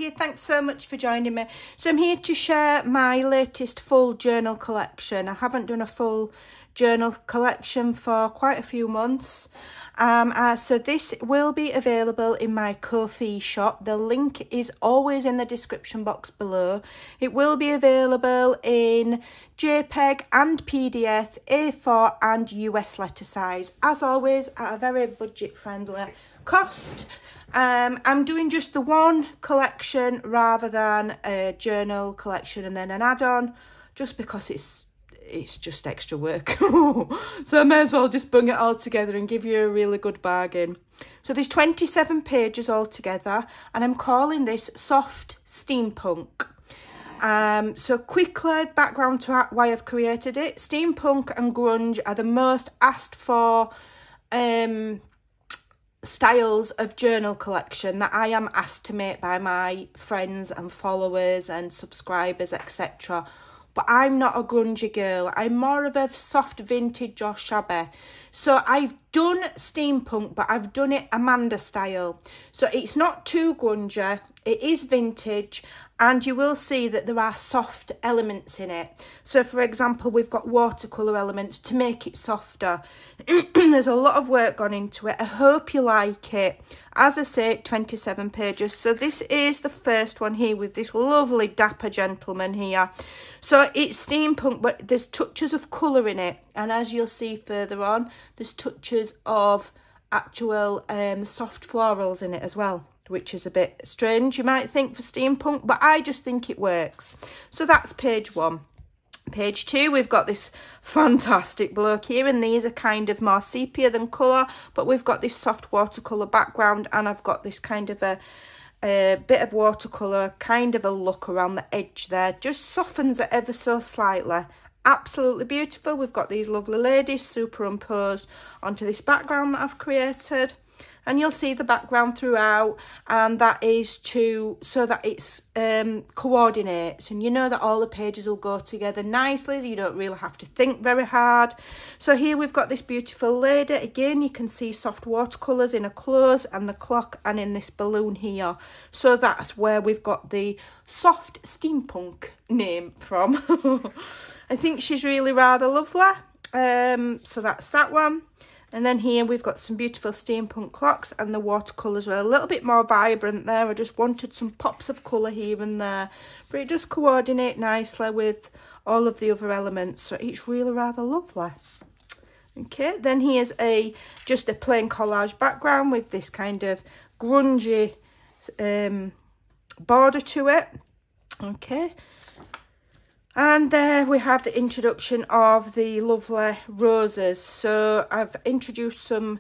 here. Thanks so much for joining me. So I'm here to share my latest full journal collection. I haven't done a full journal collection for quite a few months. So this will be available in my Ko-fi shop. The link is always in the description box below. It will be available in JPEG and PDF, A4 and US letter size. As always, at a very budget friendly cost. I'm doing just the one collection rather than a journal collection and then an add-on, just because it's just extra work. So I may as well just bung it all together and give you a really good bargain. So there's 27 pages altogether, and I'm calling this Soft Steampunk. So quickly, background to why I've created it. Steampunk and grunge are the most asked for styles of journal collection that I am asked to make by my friends and followers and subscribers, etc. But I'm not a grungy girl. I'm more of a soft vintage or shabby. So I've done steampunk, but I've done it Amanda style. So it's not too grungy. It is vintage. And you will see that there are soft elements in it. So, for example, we've got watercolour elements to make it softer. There's a lot of work gone into it. I hope you like it. As I say, 27 pages. So this is the first one here with this lovely dapper gentleman here. So it's steampunk, but there's touches of colour in it. And as you'll see further on, there's touches of actual soft florals in it as well, which is a bit strange, you might think, for steampunk, but I just think it works. So that's page 1. Page 2, we've got this fantastic bloke here, and these are kind of more sepia than colour, but we've got this soft watercolour background, and I've got this kind of a bit of watercolour, kind of a look around the edge there. Just softens it ever so slightly. Absolutely beautiful. We've got these lovely ladies superimposed onto this background that I've created. And you'll see the background throughout, and that is so that it's coordinates, and you know that all the pages will go together nicely, so you don't really have to think very hard. So here we've got this beautiful lady. Again, you can see soft watercolours in her clothes and the clock and in this balloon here. So that's where we've got the Soft Steampunk name from. I think she's really rather lovely. So that's that one. And then here we've got some beautiful steampunk clocks, and the watercolours are a little bit more vibrant there. I just wanted some pops of colour here and there, but it does coordinate nicely with all of the other elements, so it's really rather lovely. Okay, then here's just a plain collage background with this kind of grungy border to it. Okay. And there we have the introduction of the lovely roses. So I've introduced some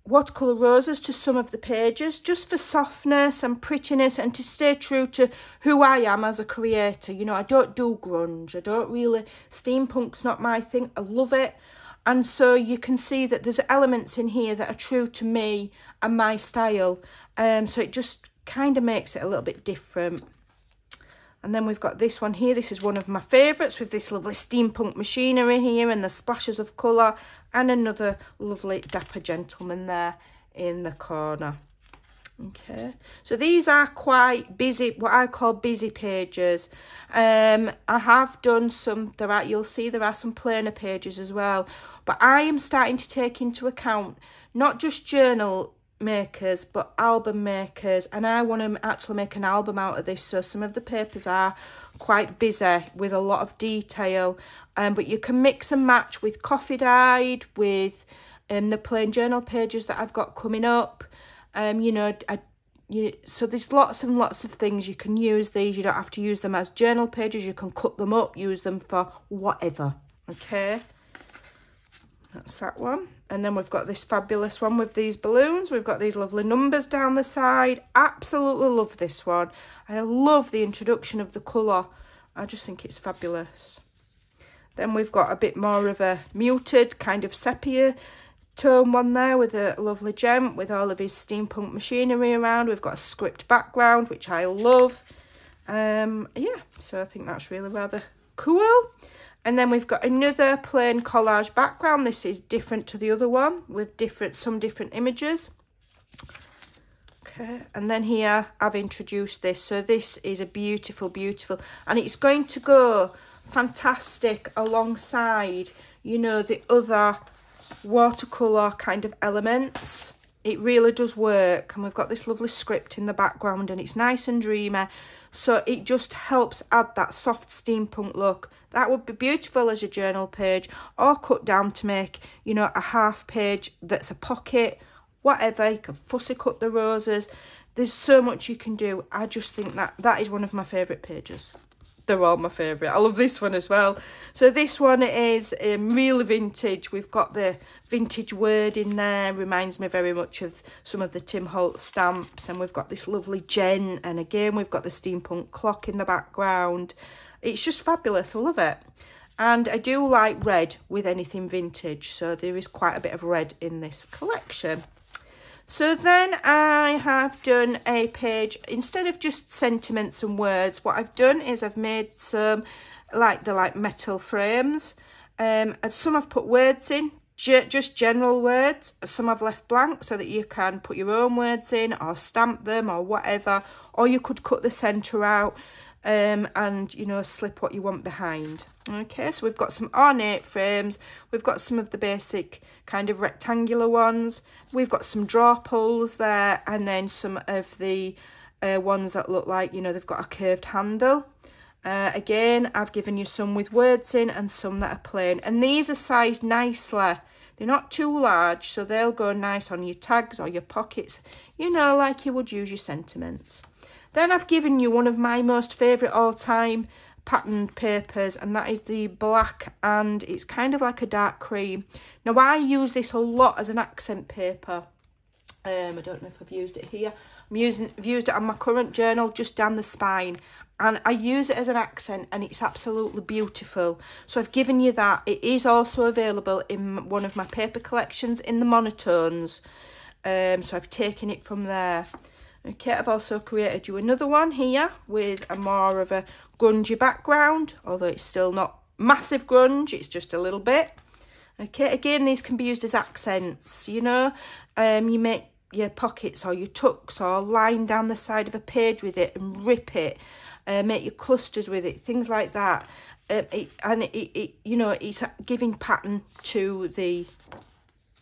watercolour roses to some of the pages, just for softness and prettiness, and to stay true to who I am as a creator. You know, I don't do grunge. I don't really, steampunk's not my thing. I love it. And so you can see that there's elements in here that are true to me and my style. So it just kind of makes it a little bit different. And then we've got this one here. This is one of my favourites, with this lovely steampunk machinery here and the splashes of colour, and another lovely dapper gentleman there in the corner. Okay, so these are quite busy, what I call busy pages. I have done some, you'll see there are some plainer pages as well, but I am starting to take into account not just journal makers but album makers, and I want to actually make an album out of this. So some of the papers are quite busy with a lot of detail, but you can mix and match with coffee dyed, with the plain journal pages that I've got coming up. You know, so there's lots and lots of things you can use these. You don't have to use them as journal pages. You can cut them up, use them for whatever. Okay, that's that one. And then we've got this fabulous one with these balloons. We've got these lovely numbers down the side. Absolutely love this one. I love the introduction of the colour. I just think it's fabulous. Then we've got a bit more of a muted kind of sepia tone one there with a lovely gent with all of his steampunk machinery around. We've got a script background, which I love. Yeah, so I think that's really rather cool. And then we've got another plain collage background. This is different to the other one with some different images. Okay, and then here I've introduced this. So this is a beautiful, beautiful, and it's going to go fantastic alongside, you know, the other watercolour kind of elements. It really does work, and we've got this lovely script in the background, and it's nice and dreamy, so it just helps add that soft steampunk look. That would be beautiful as a journal page, or cut down to make, you know, a half page that's a pocket, whatever. You can fussy cut the roses. There's so much you can do. I just think that is one of my favourite pages. They're all my favourite. I love this one as well. So this one is really vintage. We've got the vintage word in there. Reminds me very much of some of the Tim Holtz stamps. And we've got this lovely gent. And again, we've got the steampunk clock in the background. It's just fabulous. I love it. And I do like red with anything vintage. So there is quite a bit of red in this collection. So then I have done a page, instead of just sentiments and words, what I've done is I've made some, like metal frames. And some I've put words in, just general words. Some I've left blank so that you can put your own words in or stamp them or whatever. Or you could cut the centre out and, you know, slip what you want behind. Okay, so we've got some ornate frames. We've got some of the basic kind of rectangular ones. We've got some draw pulls there, and then some of the ones that look like, you know, they've got a curved handle. Again, I've given you some with words in and some that are plain. And these are sized nicely. They're not too large, so they'll go nice on your tags or your pockets, you know, like you would use your sentiments. Then I've given you one of my most favourite all-time patterned papers, and that is the black, and it's kind of like a dark cream. Now I use this a lot as an accent paper. I don't know if I've used it here. I've used it on my current journal just down the spine, and I use it as an accent, and it's absolutely beautiful. So I've given you that. It is also available in one of my paper collections in the monotones, so I've taken it from there. Okay, I've also created you another one here with a more of a grungy background, although it's still not massive grunge, it's just a little bit. Okay, again, these can be used as accents, you know. You make your pockets or your tucks, or line down the side of a page with it and rip it. Make your clusters with it, things like that. You know, it's giving pattern to the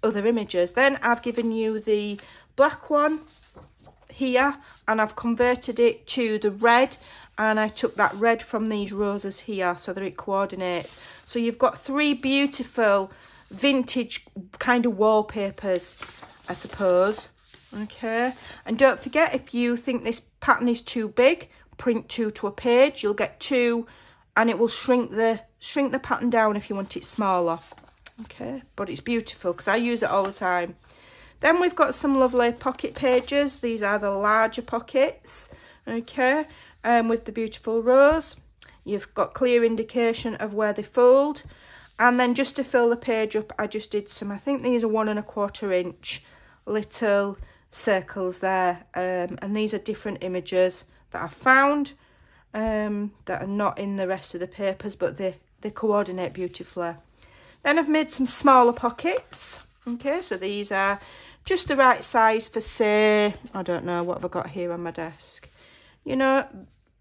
other images. Then I've given you the black one here, and I've converted it to the red, and I took that red from these roses here so that it coordinates. So you've got three beautiful vintage kind of wallpapers, I suppose. Okay, and don't forget, if you think this pattern is too big, print two to a page. You'll get two, and it will shrink the pattern down if you want it smaller. Okay, but it's beautiful because I use it all the time. Then we've got some lovely pocket pages. These are the larger pockets, okay, with the beautiful rose. You've got clear indication of where they fold. And then just to fill the page up, I just did some, I think these are 1 1/4 inch little circles there. And these are different images that I found that are not in the rest of the papers, but they coordinate beautifully. Then I've made some smaller pockets. Okay, so these are just the right size for, say, I don't know, what have I got here on my desk? You know,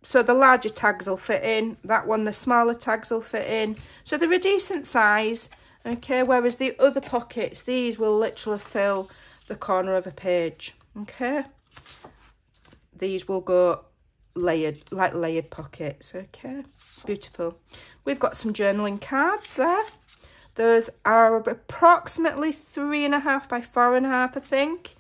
so the larger tags will fit in. That one, the smaller tags will fit in. So they're a decent size, okay, whereas the other pockets, these will literally fill the corner of a page, okay? These will go layered, like layered pockets, okay? Beautiful. We've got some journaling cards there. Those are approximately 3.5 by 4.5, I think.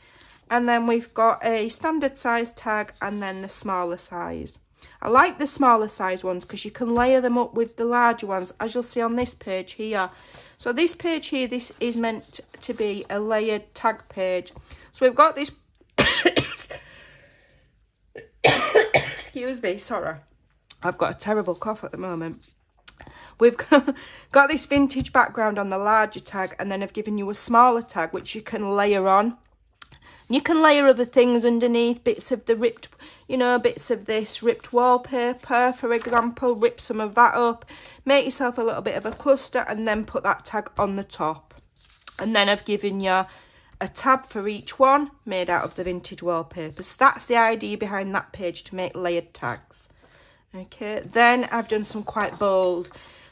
And then we've got a standard size tag and then the smaller size. I like the smaller size ones because you can layer them up with the larger ones, as you'll see on this page here. So this page here, this is meant to be a layered tag page. So we've got this... Excuse me, sorry. I've got a terrible cough at the moment. We've got this vintage background on the larger tag, and then I've given you a smaller tag which you can layer on. You can layer other things underneath, bits of the ripped, you know, bits of this ripped wallpaper, for example. Rip some of that up, make yourself a little bit of a cluster, and then put that tag on the top. And then I've given you a tab for each one made out of the vintage wallpaper. So that's the idea behind that page, to make layered tags. Okay, then I've done some quite bold,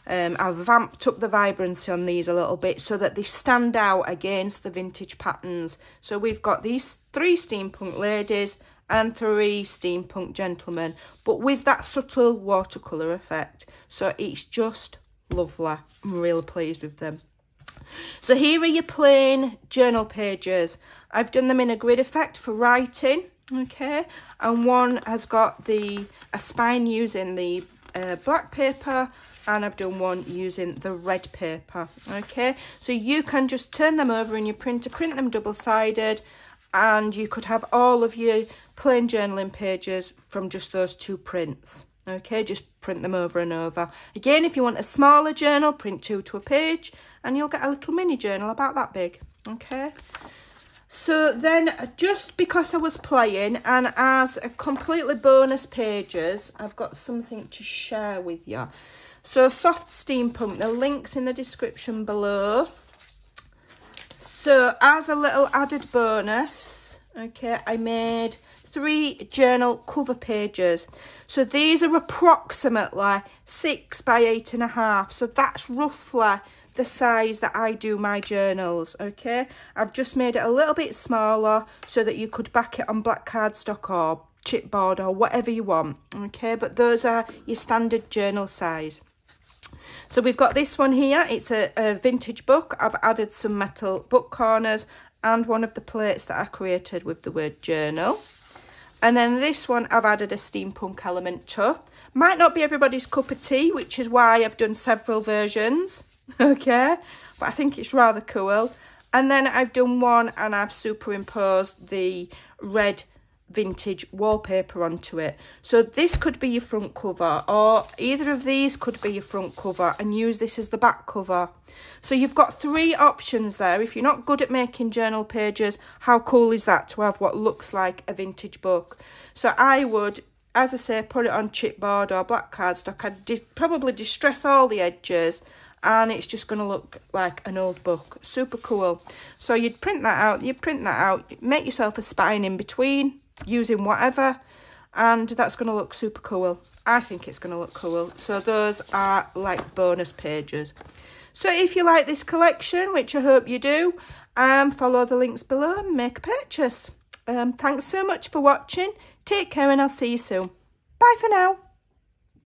I've vamped up the vibrancy on these a little bit so that they stand out against the vintage patterns. So we've got these 3 steampunk ladies and 3 steampunk gentlemen, but with that subtle watercolour effect. So it's just lovely. I'm really pleased with them. So here are your plain journal pages. I've done them in a grid effect for writing, okay, and one has got a spine using the black paper, and I've done one using the red paper, okay. So you can just turn them over in your printer, print them double-sided, and you could have all of your plain journaling pages from just those 2 prints, okay. Just print them over and over. Again, if you want a smaller journal, print 2 to a page, and you'll get a little mini journal about that big, okay. So then, just because I was playing, and as a completely bonus pages, I've got something to share with you. So Soft Steampunk, the link's in the description below. So as a little added bonus, okay, I made 3 journal cover pages. So these are approximately 6 by 8.5. So that's roughly the size that I do my journals, okay. I've just made it a little bit smaller so that you could back it on black cardstock or chipboard or whatever you want, okay. But those are your standard journal size. So we've got this one here. It's a vintage book. I've added some metal book corners and one of the plates that I created with the word journal. And then this one I've added a steampunk element to. Might not be everybody's cup of tea, which is why I've done several versions, okay, but I think it's rather cool. And then I've done one and I've superimposed the red vintage wallpaper onto it. So this could be your front cover, or either of these could be your front cover, and use this as the back cover. So you've got 3 options there. If you're not good at making journal pages, how cool is that to have what looks like a vintage book? So I would, as I say, put it on chipboard or black cardstock. I'd probably distress all the edges, and it's just going to look like an old book. Super cool. So you'd print that out, make yourself a spine in between using whatever, and that's going to look super cool. I think it's going to look cool. So those are like bonus pages. So if you like this collection, which I hope you do, follow the links below and make a purchase. Thanks so much for watching. Take care, and I'll see you soon. Bye for now.